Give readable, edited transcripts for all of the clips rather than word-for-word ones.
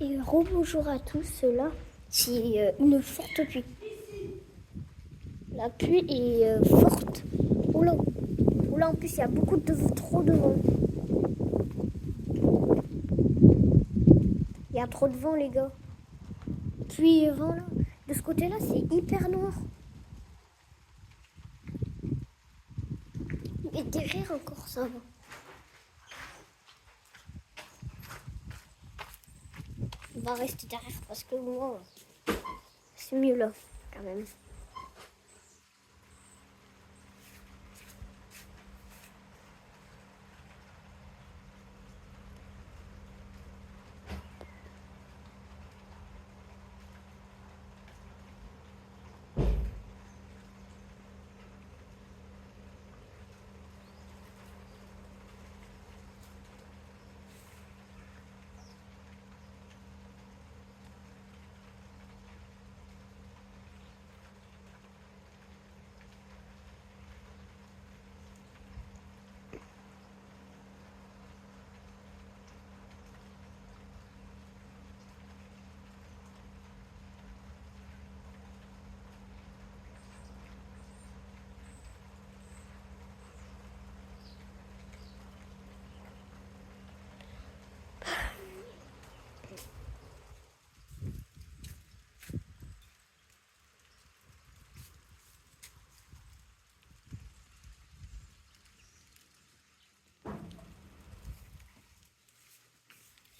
Et rebonjour à tous, là, c'est une forte pluie. La pluie est forte. Oula, oula, en plus il y a beaucoup de trop de vent. Il y a trop de vent les gars. Puis vent là, de ce côté-là c'est hyper noir. Et derrière encore ça va. On va rester derrière parce que moi, c'est mieux là quand même.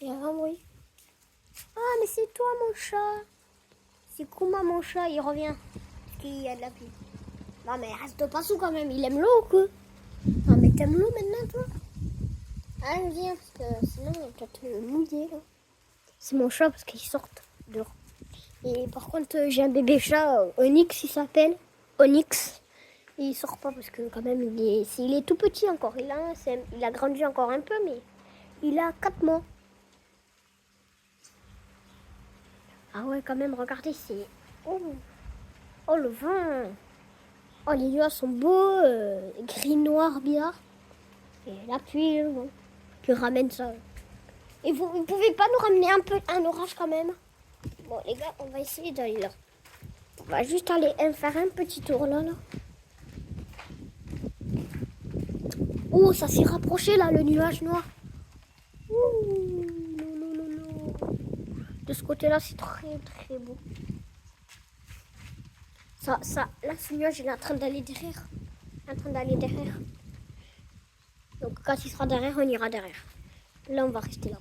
Il y a un bruit. Ah mais c'est toi mon chat. C'est Kuma mon chat, il revient. Parce qu'il y a de la pluie. Non mais reste pas sous quand même, il aime l'eau ou quoi? Non mais t'aimes l'eau maintenant toi? Ah viens parce que sinon il va te mouiller là. C'est mon chat parce qu'il sort dehors. Et par contre j'ai un bébé chat, Onyx il s'appelle. Onyx. Et il sort pas parce que quand même il est tout petit encore. Il a grandi encore un peu mais il a 4 mois. Ah ouais quand même regardez c'est... Oh le vent. Oh les nuages sont beaux, gris noir bien. Et la pluie, bon, qui ramène ça. Et vous ne pouvez pas nous ramener un orage quand même? Bon les gars, on va essayer d'aller là. On va juste aller faire un petit tour là. Oh, ça s'est rapproché là, le nuage noir. Ouh, non. De ce côté-là, c'est très très beau. Là, ce nuage, il est en train d'aller derrière. Donc quand il sera derrière, on ira derrière. Là, on va rester là.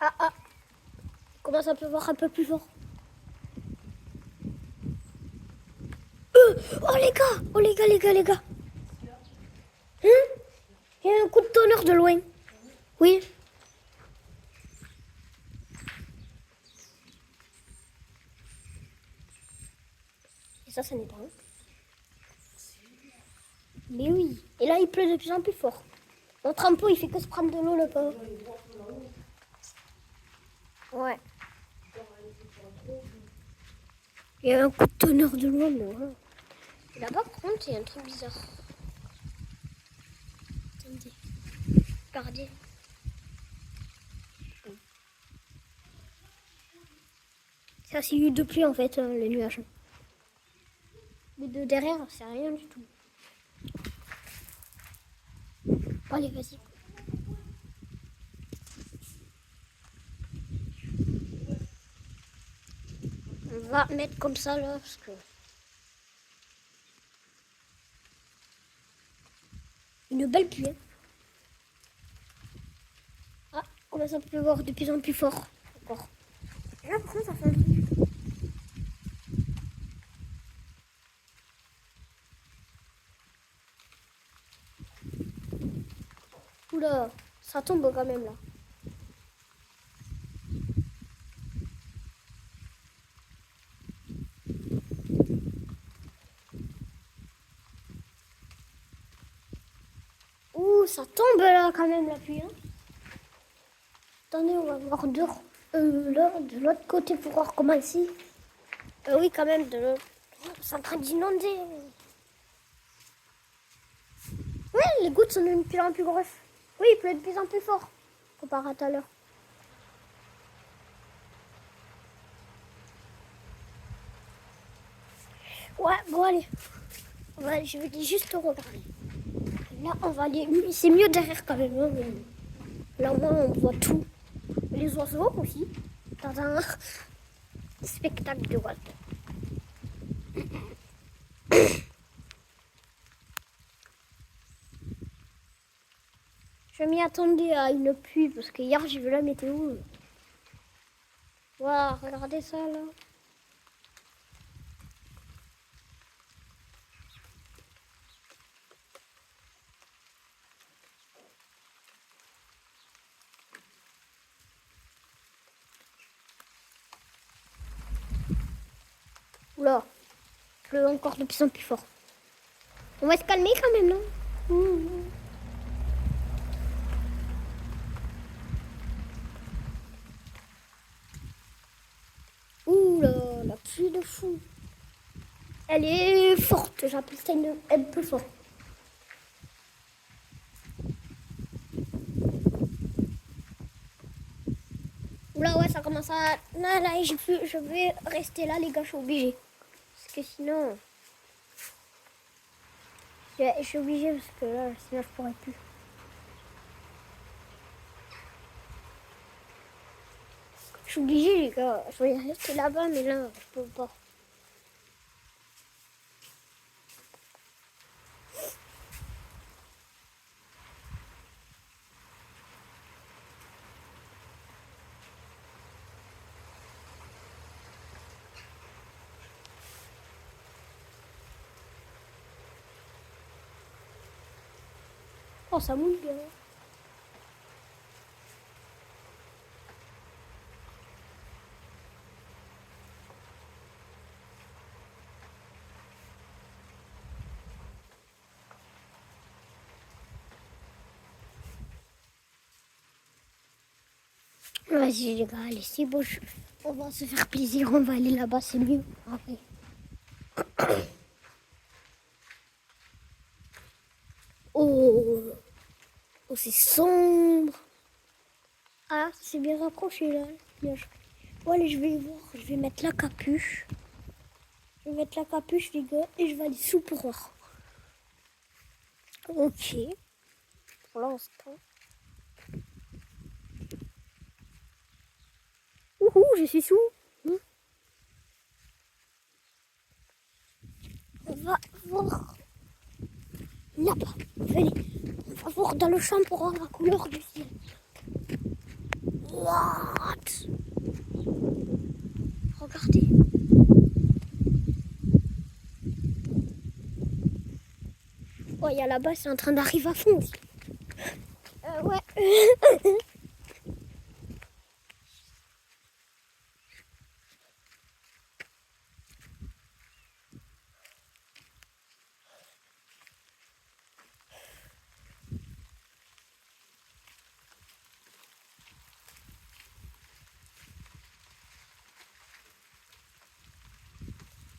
Ah, il commence à pleuvoir un peu plus fort. Oh les gars. Hein? Il y a un coup de tonnerre de loin. Oui. Et ça n'est pas un. Mais oui. Et là, il pleut de plus en plus fort. Mon trampo, il fait que se prendre de l'eau, le pauvre. Ouais. Il y a un coup de tonnerre de loin, mais voilà. Là-bas, par contre, il y a un truc bizarre. Attendez. Regardez. Ça, c'est eu de pluie, en fait, les nuages. Mais de derrière, c'est rien du tout. Allez, vas-y. On va mettre comme ça, là, parce que... Une belle pluie. Ah, on commence à pleuvoir de plus en plus fort. Encore. Et là, par contre, ça fait un truc. Oula, ça tombe quand même, là. Ouh, ça tombe, là, quand même, la pluie, hein. Attendez, on va voir de l'autre côté pour voir comment ici. Oui, quand même, c'est en train d'inonder. Oui, les gouttes sont de plus en plus grosses. Oui, il pleut de plus en plus fort. Comparé à tout à l'heure. Ouais, bon allez. Je vais juste regarder. Là, on va aller. C'est mieux derrière quand même. Hein, là, au moins, on voit tout. Les oiseaux aussi. Dans un spectacle de Walt. Je m'y attendais à une pluie parce que hier j'ai vu la météo. Voilà, regardez ça là. Oula, il pleut encore de plus en plus fort. On va se calmer quand même, non? Ouh là, la pluie de fou. Elle est forte, j'appelle ça un peu forte. Oula, ouais, ça commence à... Là, je vais rester là, les gars, je suis obligée. Parce que sinon... Je suis obligée parce que là, sinon je pourrais plus. Je suis obligée, les gars. Je vais rester là-bas, mais là, je peux pas. Oh, ça mouille bien. Vas-y, les gars, allez, c'est beau. On va se faire plaisir, on va aller là-bas, c'est mieux. Okay. Oh, oh c'est sombre. Ah, c'est bien rapproché là. Bien. Bon, allez, je vais voir. Je vais mettre la capuche. Je vais mettre la capuche, les gars, et je vais aller sous pour voir. Ok. Pour l'instant. Ouhou, je suis sous. On va voir là-bas. Venez. On va voir dans le champ pour voir la couleur du ciel. What? Regardez. Oh, il y a là-bas, c'est en train d'arriver à fond aussi. Ouais.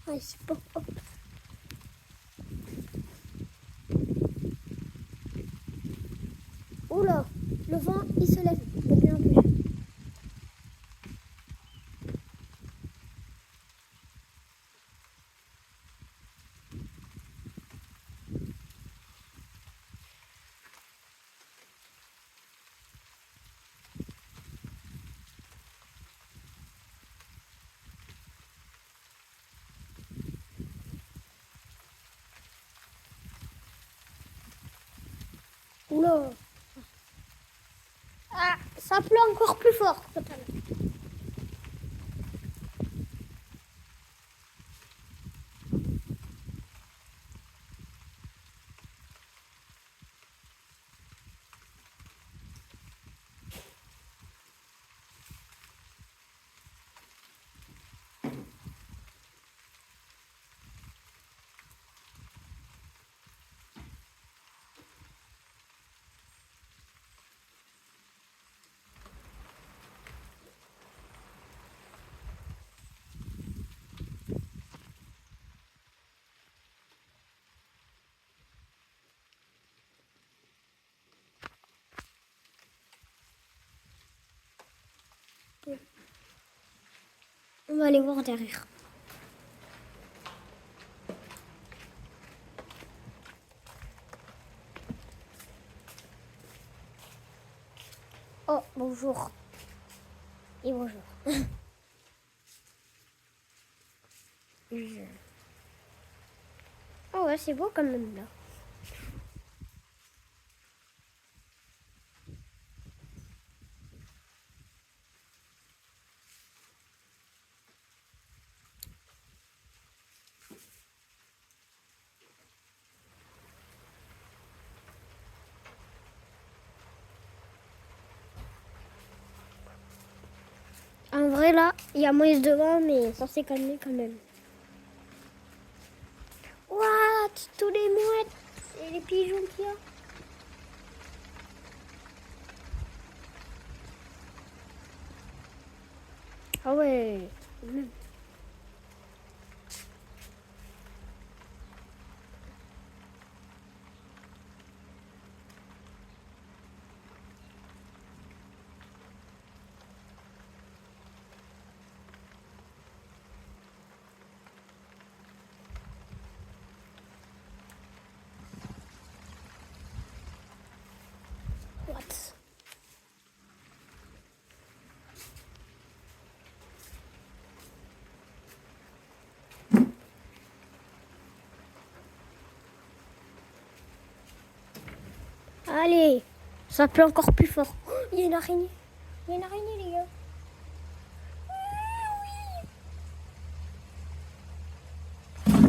Ouais, c'est bon. Oula, le vent, il se lève de plus en plus. Oula. Ah, ça pleut encore plus fort. On va aller voir derrière. Oh, bonjour. Et bonjour. Oh ouais, c'est beau quand même là. En vrai là, il y a moins de vent, mais ça s'est calmé quand même. What? Tous les mouettes et les pigeons qu'il y a. Ah ouais. What? Allez, ça pleut encore plus fort. Oh, il y a une araignée. Il y a une araignée, les gars.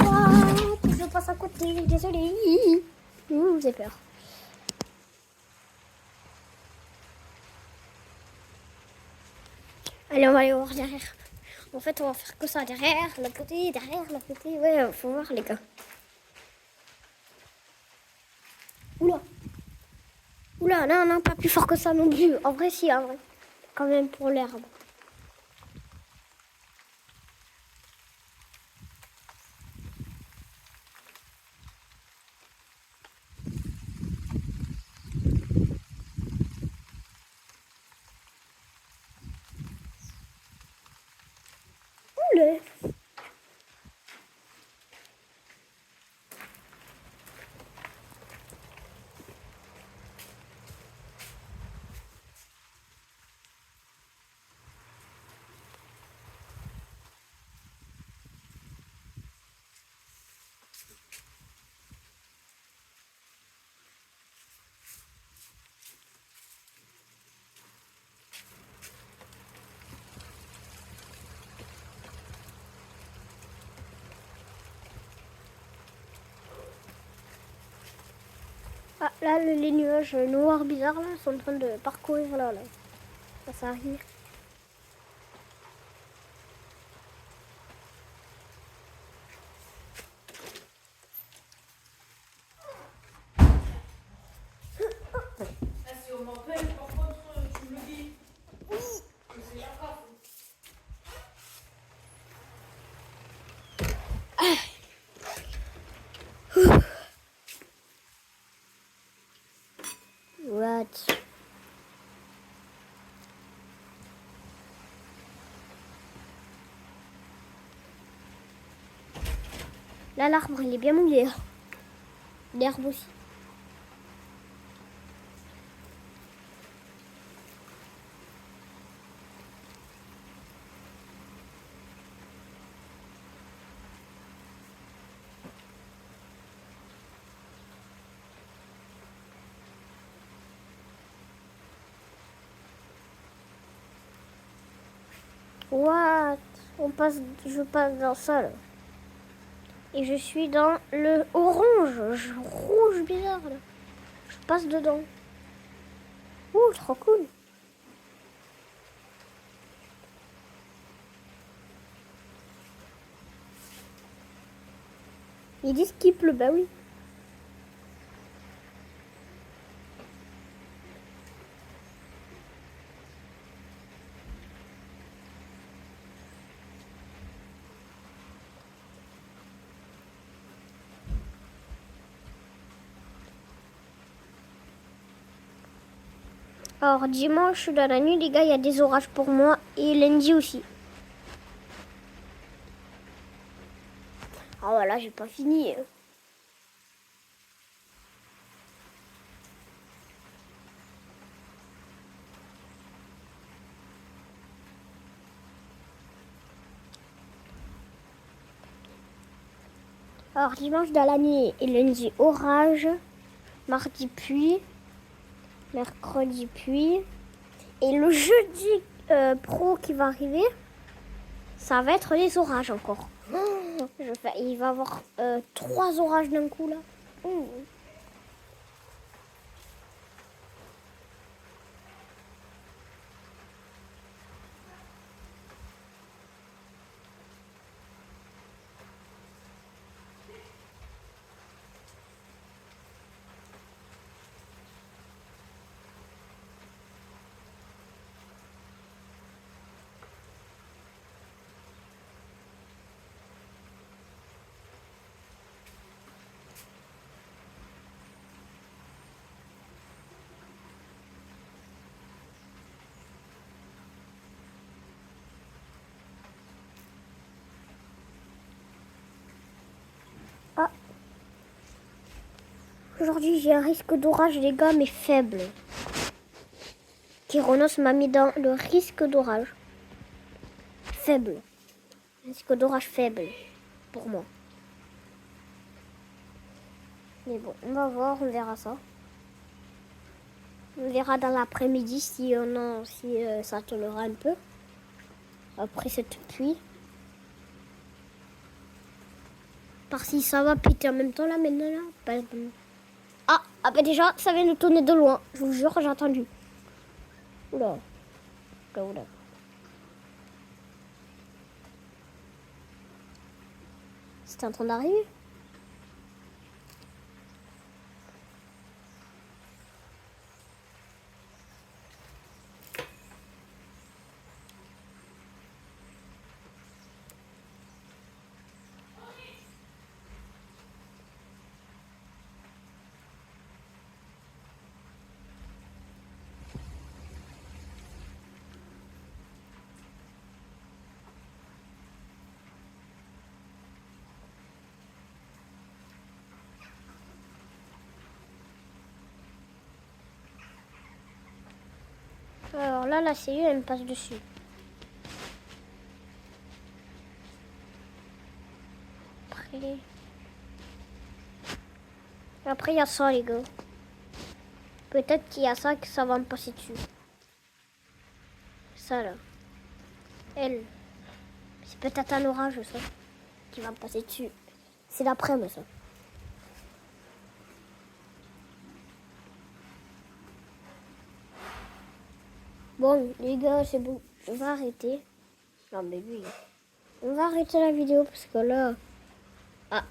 What? Je passe à côté, désolé. J'ai peur. Allez, on va aller voir derrière. En fait, on va faire que ça. Derrière, l'autre côté, derrière, l'autre côté. Ouais, faut voir, les gars. Oula. Oula, non, non, pas plus fort que ça non plus. En vrai, si, en vrai. Quand même pour l'herbe. Oula. Ah, là, les nuages noirs bizarres là sont en train de parcourir là. Ça arrive. Si on m'appelle, par contre, tu me le dis. C'est la carte. What? Là, l'arbre, il est bien mouillé. L'herbe aussi. What? Je passe dans ça là. Et je suis dans le orange, rouge bizarre là. Je passe dedans. Ouh, trop cool. Ils disent qu'il pleut, bah oui. Alors dimanche dans la nuit les gars, il y a des orages pour moi et lundi aussi. Ah voilà, j'ai pas fini. Alors dimanche dans la nuit et lundi orage, mardi pluie, mercredi pluie. Et le jeudi pro qui va arriver, ça va être les orages encore. Il va y avoir 3 orages d'un coup là. Ah. Aujourd'hui j'ai un risque d'orage les gars mais faible. Kyronos m'a mis dans le risque d'orage. Faible. Risque d'orage faible pour moi. Mais bon, on va voir, on verra ça. On verra dans l'après-midi si ça tournera un peu. Après cette pluie. Par si ça va péter en même temps là maintenant là. Ah bah déjà ça vient de tourner de loin. Je vous jure j'ai entendu. Oula. Oula. C'était en train d'arriver. Alors là, la CU, elle me passe dessus. Après, il y a ça, les gars. Peut-être qu'il y a ça que ça va me passer dessus. Ça, là. Elle. C'est peut-être un orage, ça, qui va me passer dessus. C'est l'après-midi, ça. Bon, les gars, c'est bon. On va arrêter. Non, mais lui, on va arrêter la vidéo parce que là... Ah.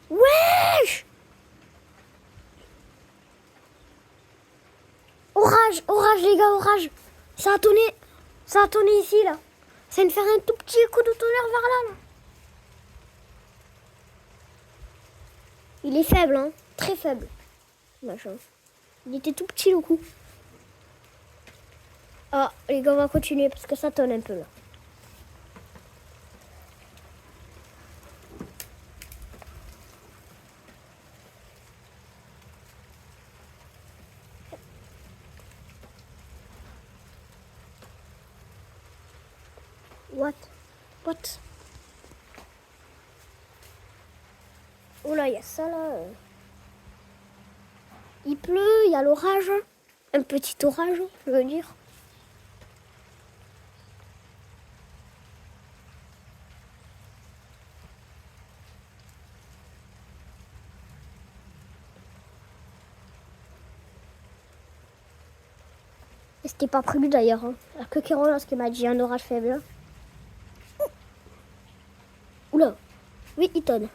Wesh! Orage, les gars, orage. Ça a tonné ici, là. Ça vient de faire un tout petit coup de tonnerre vers là, là. Il est faible, hein. Très faible. Machin. Il était tout petit, le coup. Ah, les gars, on va continuer parce que ça tonne un peu, là. What? Oh là, il y a ça là. Il pleut, il y a l'orage. Un petit orage, je veux dire. Et c'était pas prévu d'ailleurs. Hein. Il y a que Kéron qui m'a dit un orage faible. Oula, oui, il tonne.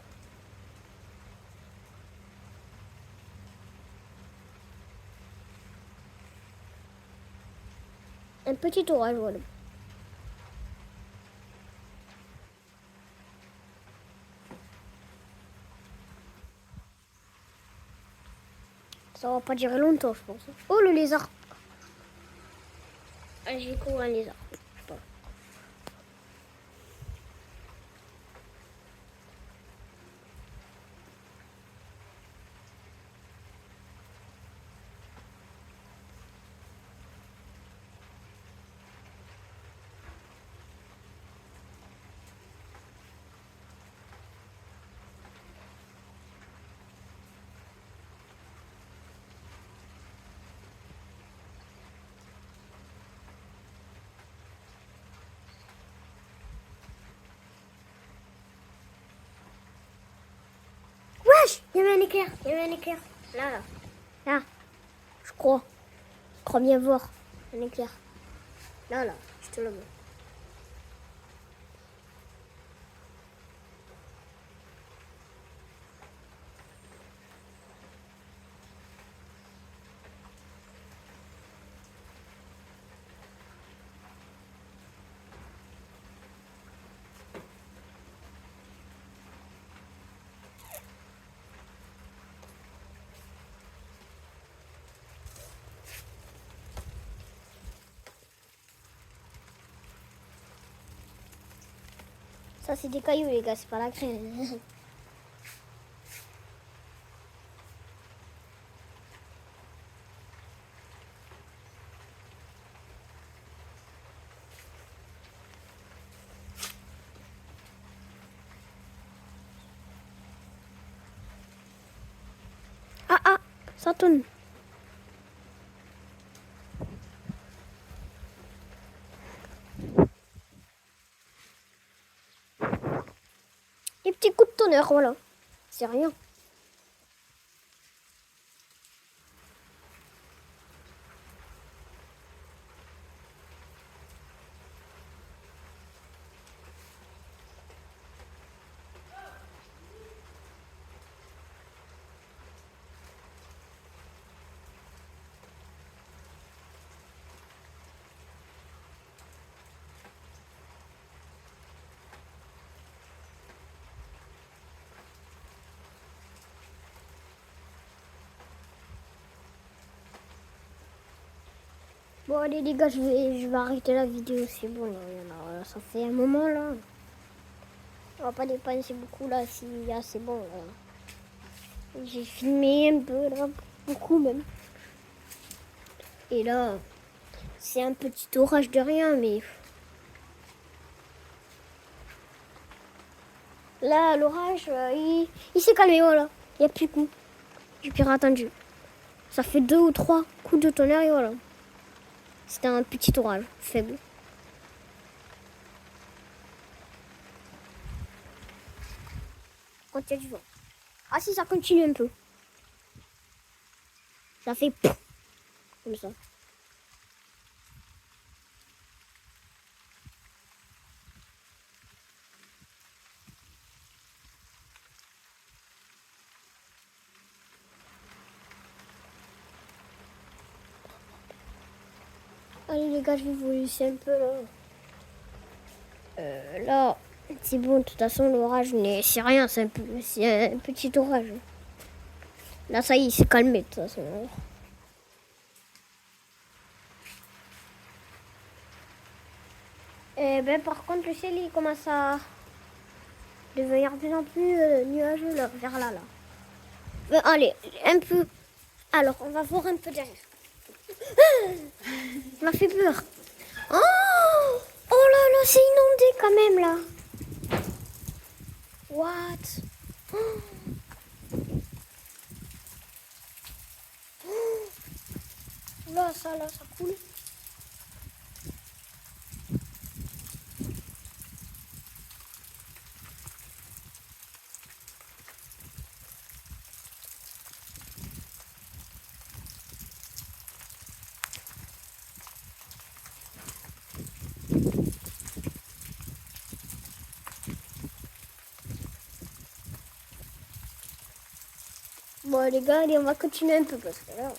Un petit orage, voilà. Ça va pas durer longtemps, je pense. Oh, le lézard. Ah, j'ai couru un lézard. Je sais pas. Wesh, il y avait un éclair. Il y avait un éclair. Là, là. Là. Je crois. Je crois bien voir un éclair. Là, là. Je te le montre. Ça, c'est des cailloux, les gars. C'est pas la craie. Ah, ah. Ça tourne. Des petits coups de tonnerre, voilà. C'est rien. Bon, allez, les gars, je vais arrêter la vidéo. C'est bon, là, ça fait un moment, là. On va pas dépenser beaucoup, là. Si, là, c'est bon, là. J'ai filmé un peu, là. Beaucoup, même. Et là, c'est un petit orage de rien, mais... Là, l'orage, il s'est calmé, voilà. Il n'y a plus de coups. J'ai plus attendu. Ça fait 2 ou 3 coups de tonnerre, et voilà. C'était un petit orage, faible. Quand il y a du vent. Ah si, ça continue un peu. Ça fait pouf, comme ça. Allez les gars, je vais vous laisser un peu là. Là, c'est bon, de toute façon l'orage, c'est rien, c'est un petit orage. Là, ça y est, il s'est calmé de toute façon. Et ben, par contre, le ciel, il commence à devenir de plus en plus nuageux là, vers là. Ben, allez, un peu. Alors, on va voir un peu derrière. Ça m'a fait peur. Oh, oh là là, c'est inondé quand même là. What? Oh. Là, ça coule. Bon les gars, allez, on va continuer un peu parce que là...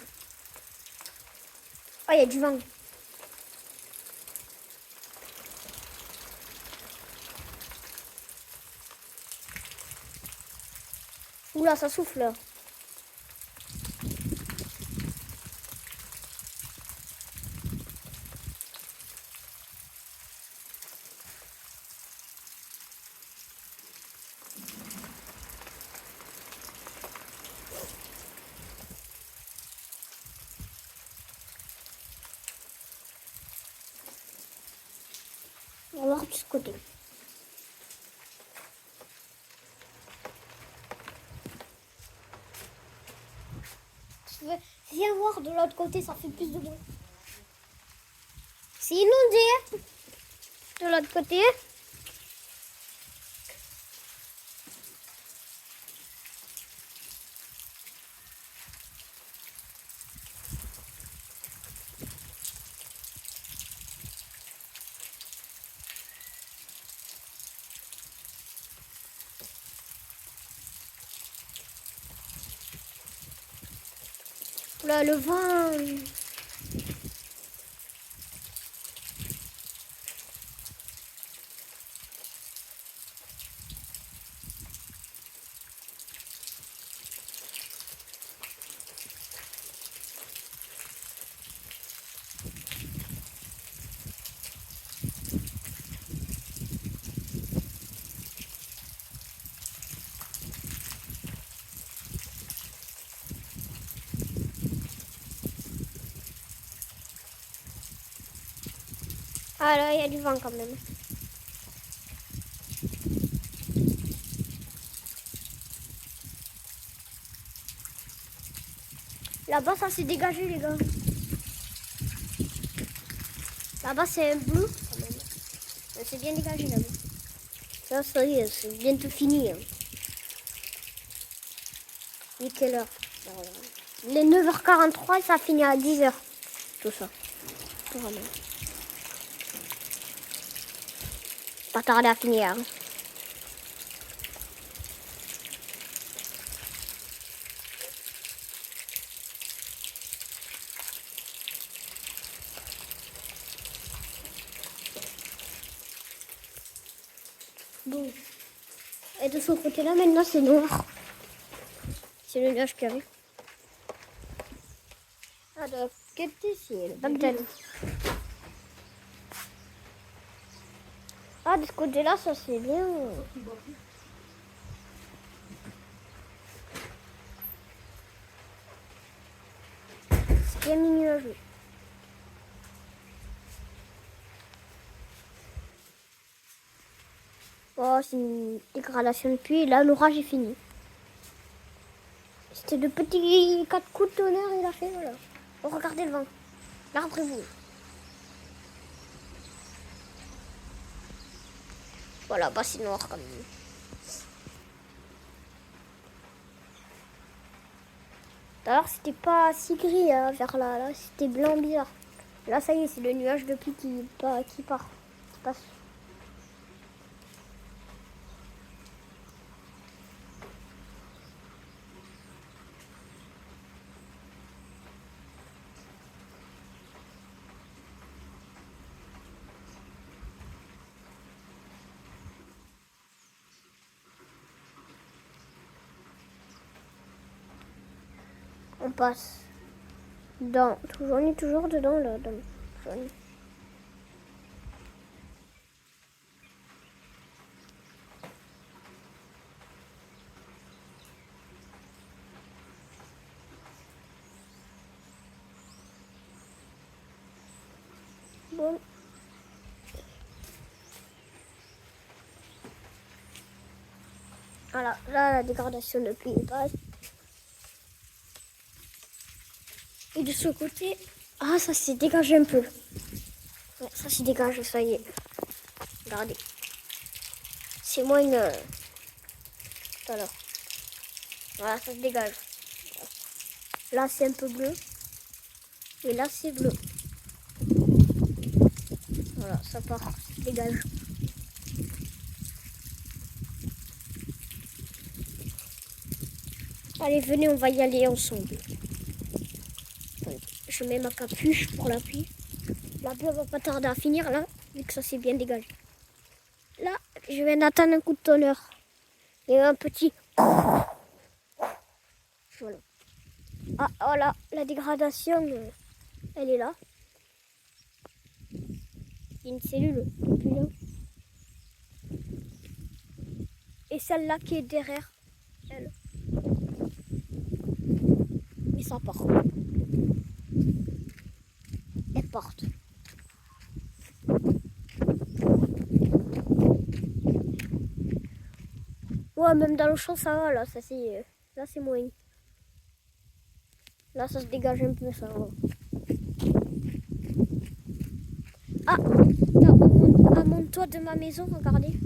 Oh, il y a du vent. Oula, ça souffle là. de ce côté. Viens voir de l'autre côté, ça fait plus de bruit. C'est inondé de l'autre côté. Là, le vent. Ah là, il y a du vent quand même. Là-bas, ça s'est dégagé, les gars. Là-bas, c'est un bleu quand même. Ça s'est bien dégagé là-bas. Ça y est, c'est bientôt fini. Hein. Il est quelle heure? Il est 9h43 et ça finit à 10h. Tout ça. Tout vraiment. Pas tardé à finir. Hein. Bon. Et de ce côté-là, maintenant, c'est noir. C'est le nuage qui arrive. Ah, de l'autre côté, c'est le Bagdad. Ah, de ce côté-là, ça c'est bien. C'est bien mignon. Oh, c'est une dégradation de pluie. Là, l'orage est fini. C'était de petits 4 coups de tonnerre, il a fait, voilà. Oh, regardez le vent. Là, après-vous. Voilà, bah c'est noir quand même. Alors, c'était pas si gris hein, vers là, là c'était blanc bizarre. Là, ça y est, c'est le nuage de pluie qui part, qui passe. On passe dans. On est toujours dedans là. Bon. Voilà, là la dégradation de pluie passe. Et de ce côté, ah ça s'est dégagé un peu. Ouais, ça s'est dégagé, ça y est. Regardez. C'est moins une... Voilà. Voilà, ça se dégage. Là c'est un peu bleu. Et là c'est bleu. Voilà, ça part, ça se dégage. Allez, venez, on va y aller ensemble. Je mets ma capuche pour la pluie. La pluie va pas tarder à finir là, vu que ça s'est bien dégagé. Là, je viens d'attendre un coup de tonnerre. Et un petit... Voilà. Ah, voilà, la dégradation, elle est là. Il y a une cellule depuis là. Et celle-là qui est derrière, elle. Et ça part. Elle porte. Ouais, même dans le champ, ça va, là, là, c'est moins. Là, ça se dégage un peu, ça va. Ah, à mon toit de ma maison, regardez.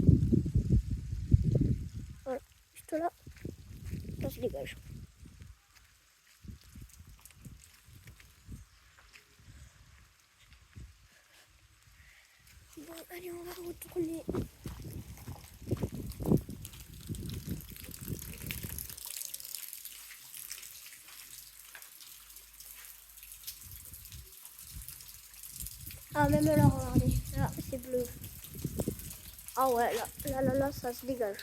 Voilà, juste là, ça se dégage. Bon, allez, on va retourner. Ah, même là, regardez. Là, c'est bleu. Ah ouais, là, ça se dégage.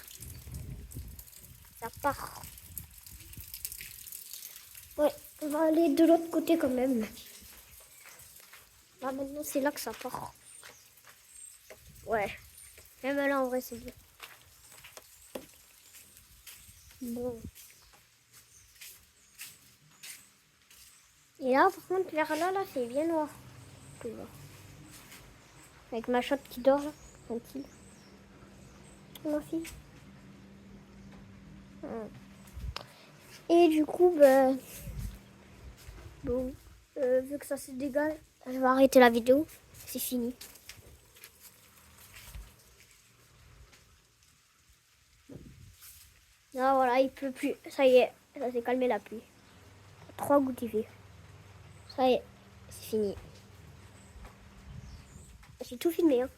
Ça part. Ouais, on va aller de l'autre côté quand même. Là, maintenant, c'est là que ça part. Ouais. Même là, en vrai, c'est bien. Bon. Et là, par contre, vers là, c'est bien noir. Tu vois. Avec ma chatte qui dort, là, tranquille. Ma fille. Et du coup, ben, bon, vu que ça se dégage, je vais arrêter la vidéo. C'est fini. Là, voilà, il pleut plus. Ça y est, ça s'est calmé la pluie. 3 gouttes il fait. Ça y est, c'est fini. J'ai tout filmé, hein.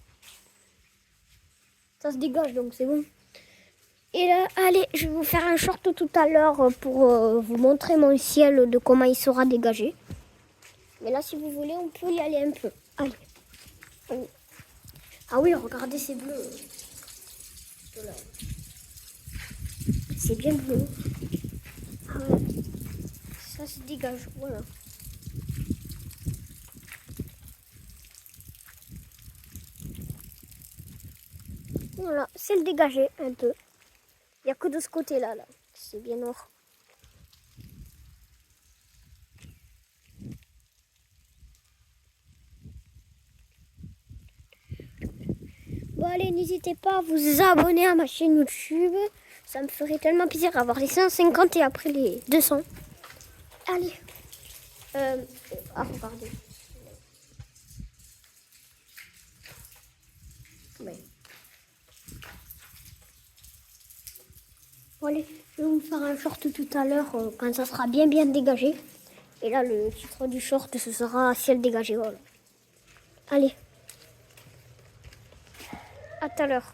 Ça se dégage, donc c'est bon. Et là, allez, je vais vous faire un short tout à l'heure pour vous montrer mon ciel de comment il sera dégagé. Mais là, si vous voulez, on peut y aller un peu. Allez. Allez. Ah oui, regardez, c'est bleu. C'est bien bleu. Ah ouais. Ça se dégage, voilà. Voilà, c'est le dégagé un peu. Il n'y a que de ce côté-là, là. C'est bien noir. Bon allez, n'hésitez pas à vous abonner à ma chaîne YouTube. Ça me ferait tellement plaisir d'avoir les 150 et après les 200. Allez. Regardez. Ouais. Bon, allez, je vais vous faire un short tout à l'heure quand ça sera bien dégagé. Et là, le titre du short, ce sera ciel dégagé. Voilà. Allez. À tout à l'heure.